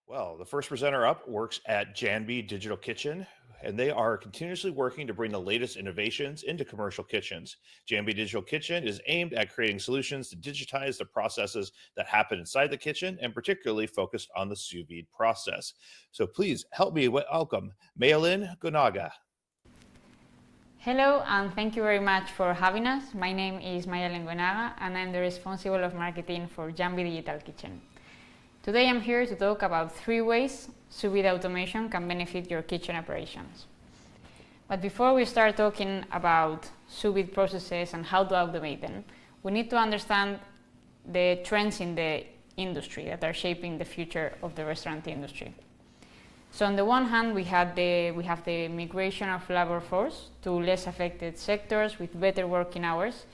Well, the first presenter up works at Janby Digital Kitchen, and they are continuously working to bring the latest innovations into commercial kitchens. Janby Digital Kitchen is aimed at creating solutions to digitize the processes that happen inside the kitchen, and particularly focused on the sous vide process. So please help me welcome Maialen Goenaga. Hello, and thank you very much for having us. My name is Maialen Goenaga, and I'm the responsible of marketing for Janby Digital Kitchen. Today I'm here to talk about 3 ways sous vide automation can benefit your kitchen operations. But before we start talking about sous vide processes and how to automate them, we need to understand the trends in the industry that are shaping the future of the restaurant industry. So on the one hand, we have the migration of labor force to less affected sectors with better working hours,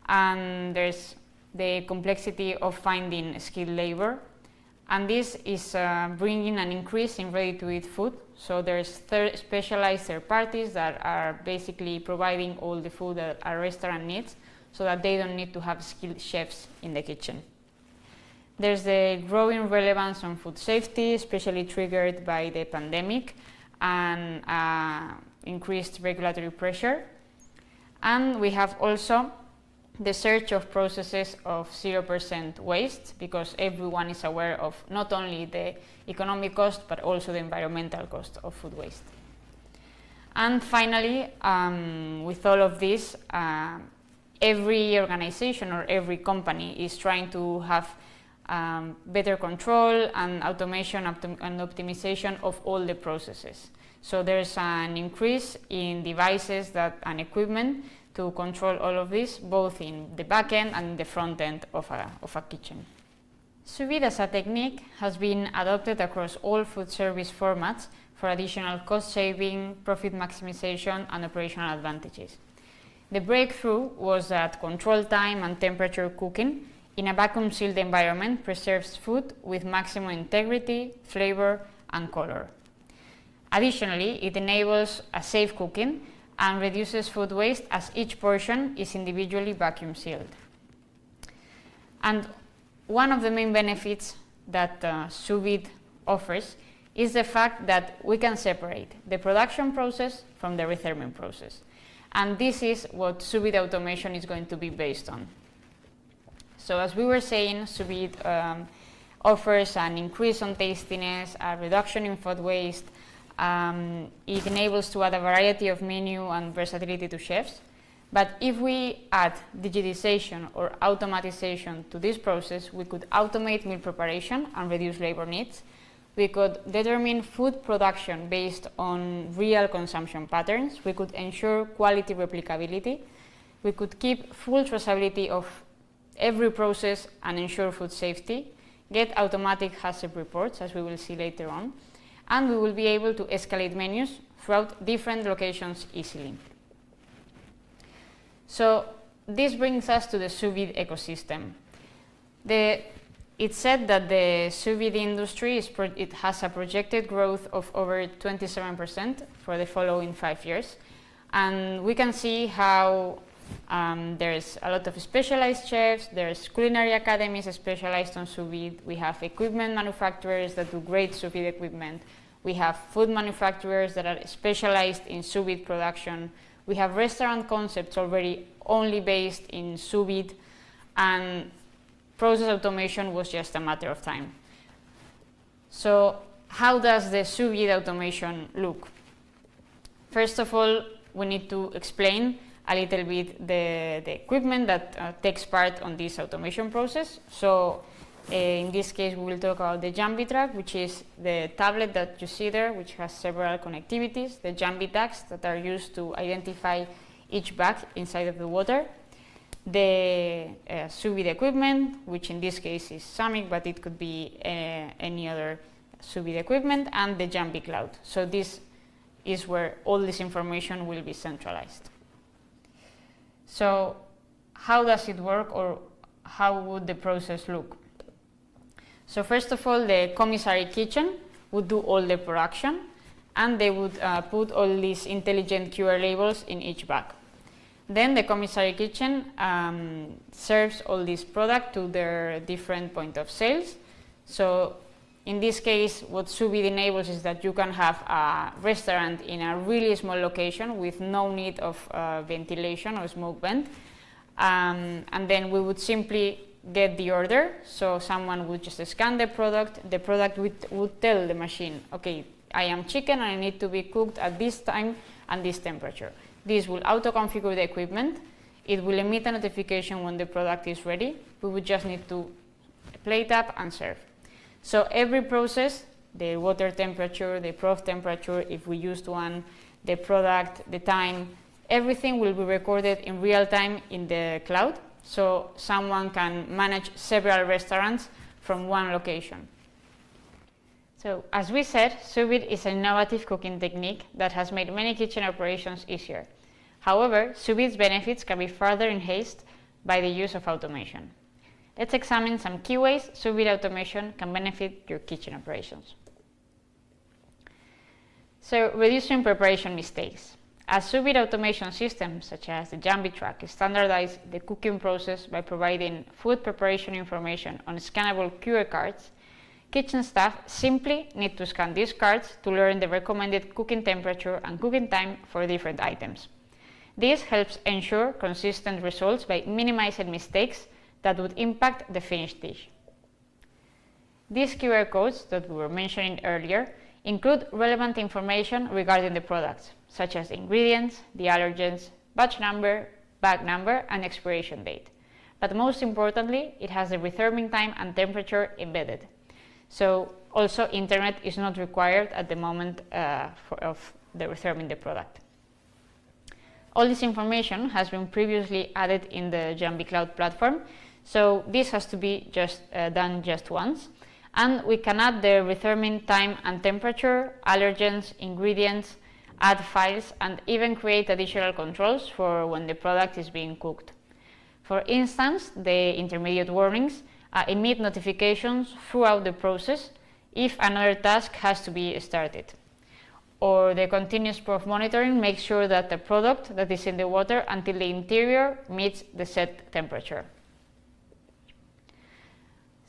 and there's the complexity of finding skilled labor. And this is bringing an increase in ready-to-eat food. So there's specialized third parties that are basically providing all the food that a restaurant needs so that they don't need to have skilled chefs in the kitchen. There's the growing relevance on food safety, especially triggered by the pandemic and increased regulatory pressure. And we have also the search of processes of 0% waste, because everyone is aware of not only the economic cost but also the environmental cost of food waste. And finally, with all of this, every organization or every company is trying to have better control and automation and optimization of all the processes. So there's an increase in devices and equipment to control all of this, both in the back end and the front end of a kitchen. Sous vide as a technique has been adopted across all food service formats for additional cost saving, profit maximization, and operational advantages. The breakthrough was that control time and temperature cooking in a vacuum sealed environment preserves food with maximum integrity, flavor, and color. Additionally, it enables a safe cooking and reduces food waste as each portion is individually vacuum sealed. And one of the main benefits that sous vide offers is the fact that we can separate the production process from the retherming process. And this is what sous vide automation is going to be based on. So as we were saying, sous vide offers an increase on tastiness, a reduction in food waste. It enables to add a variety of menu and versatility to chefs. But if we add digitization or automatization to this process, we could automate meal preparation and reduce labor needs. We could determine food production based on real consumption patterns. We could ensure quality replicability. We could keep full traceability of every process and ensure food safety, get automatic hazard reports, as we will see later on, and we will be able to escalate menus throughout different locations easily. So this brings us to the sous vide ecosystem. It's said that the sous vide industry it has a projected growth of over 27% for the following 5 years, and we can see how there's a lot of specialized chefs, there's culinary academies specialized on sous vide, we have equipment manufacturers that do great sous vide equipment, we have food manufacturers that are specialized in sous vide production, we have restaurant concepts already only based in sous vide, and process automation was just a matter of time. So how does the sous vide automation look? First of all, we need to explain a little bit the equipment that takes part on this automation process. So in this case, we will talk about the Janby Track, which is the tablet that you see there, which has several connectivities, the Janby tags that are used to identify each bag inside of the water, the sous vide equipment, which in this case is Samick, but it could be any other sous vide equipment, and the Janby Cloud. So this is where all this information will be centralized. So how does it work, or how would the process look? So first of all, the commissary kitchen would do all the production, and they would put all these intelligent QR labels in each bag. Then the commissary kitchen serves all this product to their different point of sales. So In this case, what Sous Vide enables is that you can have a restaurant in a really small location with no need of ventilation or smoke vent. And then we would simply get the order, so someone would just scan the product would tell the machine, okay, I am chicken and I need to be cooked at this time and this temperature. This will auto-configure the equipment, it will emit a notification when the product is ready, we would just need to plate up and serve. So every process, the water temperature, the prof temperature, if we used one, the product, the time, everything will be recorded in real time in the cloud, so someone can manage several restaurants from one location. So, as we said, Sous Vide is an innovative cooking technique that has made many kitchen operations easier. However, Sous Vide's benefits can be further enhanced by the use of automation. Let's examine some key ways Sous Vide automation can benefit your kitchen operations. So, reducing preparation mistakes. As Sous Vide automation systems, such as the Jambi truck, standardize the cooking process by providing food preparation information on scannable QR cards, kitchen staff simply need to scan these cards to learn the recommended cooking temperature and cooking time for different items. This helps ensure consistent results by minimizing mistakes that would impact the finished dish. These QR codes that we were mentioning earlier include relevant information regarding the products, such as ingredients, the allergens, batch number, bag number, and expiration date. But most importantly, it has the retherming time and temperature embedded. So also internet is not required at the moment of the retherming the product. All this information has been previously added in the Jambi Cloud platform, so this has to be done just once. And we can add the retherming time and temperature, allergens, ingredients, add files, and even create additional controls for when the product is being cooked. For instance, the intermediate warnings emit notifications throughout the process if another task has to be started. Or the continuous prof monitoring makes sure that the product that is in the water until the interior meets the set temperature.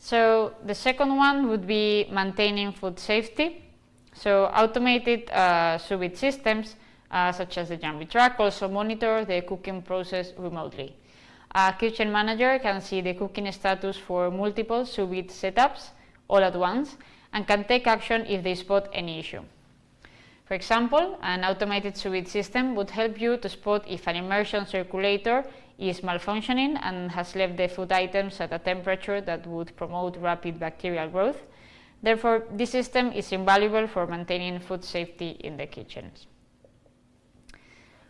So the second one would be maintaining food safety. So automated Sous Vide systems such as the Jambi truck also monitor the cooking process remotely. A kitchen manager can see the cooking status for multiple Sous Vide setups all at once and can take action if they spot any issue. For example, an automated Sous Vide system would help you to spot if an immersion circulator is malfunctioning and has left the food items at a temperature that would promote rapid bacterial growth. Therefore, this system is invaluable for maintaining food safety in the kitchens.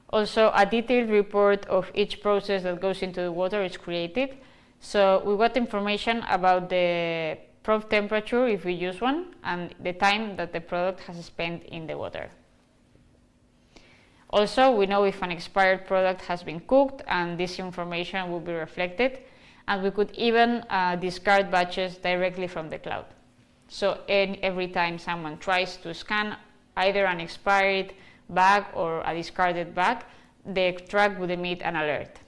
Also, a detailed report of each process that goes into the water is created. So we got information about the probe temperature if we use one and the time that the product has spent in the water. Also, we know if an expired product has been cooked and this information will be reflected, and we could even discard batches directly from the cloud. So every time someone tries to scan either an expired bag or a discarded bag, the truck would emit an alert.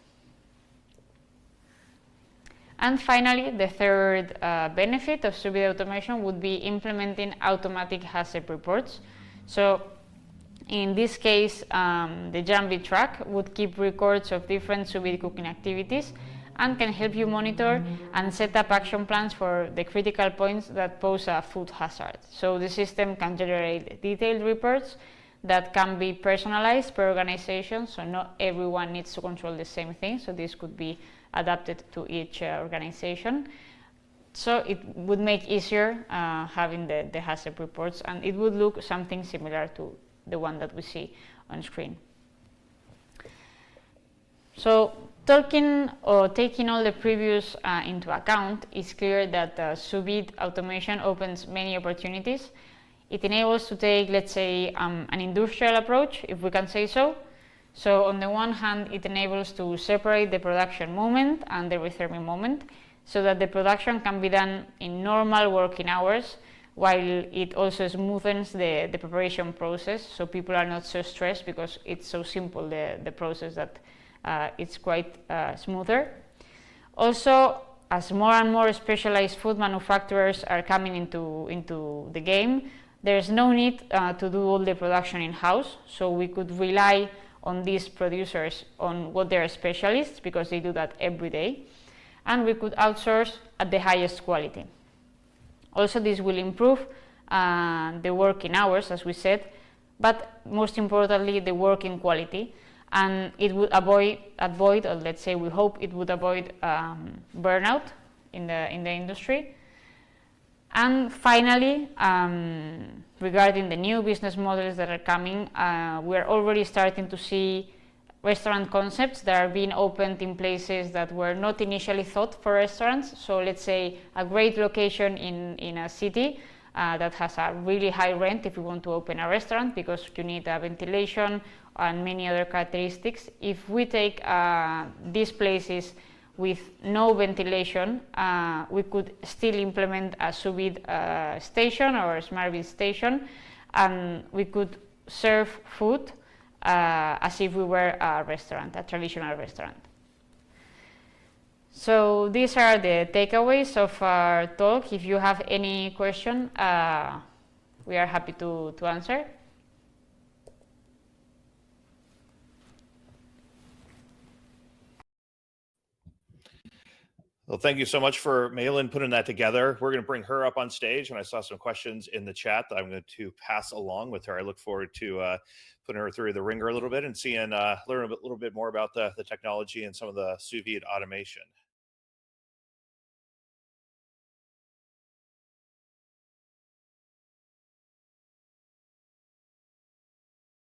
And finally, the third benefit of Sous Vide automation would be implementing automatic hazard reports. So in this case, the Jambi truck would keep records of different Sous Vide cooking activities and can help you monitor and set up action plans for the critical points that pose a food hazard. So the system can generate detailed reports that can be personalized per organization, so not everyone needs to control the same thing, so this could be adapted to each organization. So it would make easier having the hazard reports, and it would look something similar to the one that we see on screen. So taking all the previous into account, it's clear that Sous Vide automation opens many opportunities. It enables to take, let's say, an industrial approach, if we can say so. So on the one hand, it enables to separate the production moment and the retherming moment, so that the production can be done in normal working hours, while it also smoothens the preparation process, so people are not so stressed because it's so simple, the process, that it's quite smoother. Also, as more and more specialized food manufacturers are coming into the game, there's no need to do all the production in-house, so we could rely on these producers on what they're specialists, because they do that every day, and we could outsource at the highest quality. Also, this will improve the working hours, as we said, but most importantly, the working quality, and it would avoid, or let's say we hope it would avoid burnout in the industry. And finally, regarding the new business models that are coming, we're already starting to see restaurant concepts that are being opened in places that were not initially thought for restaurants. So let's say a great location in a city that has a really high rent if you want to open a restaurant, because you need ventilation and many other characteristics. If we take these places with no ventilation, we could still implement a sous vide station or a smart vide station, and we could serve food as if we were a restaurant, a traditional restaurant. So these are the takeaways of our talk. If you have any question, we are happy to answer. Well, thank you so much for Maialen putting that together. We're going to bring her up on stage, and I saw some questions in the chat that I'm going to pass along with her. I look forward to putting her through the ringer a little bit and seeing, learn a little bit more about the technology and some of the sous vide automation.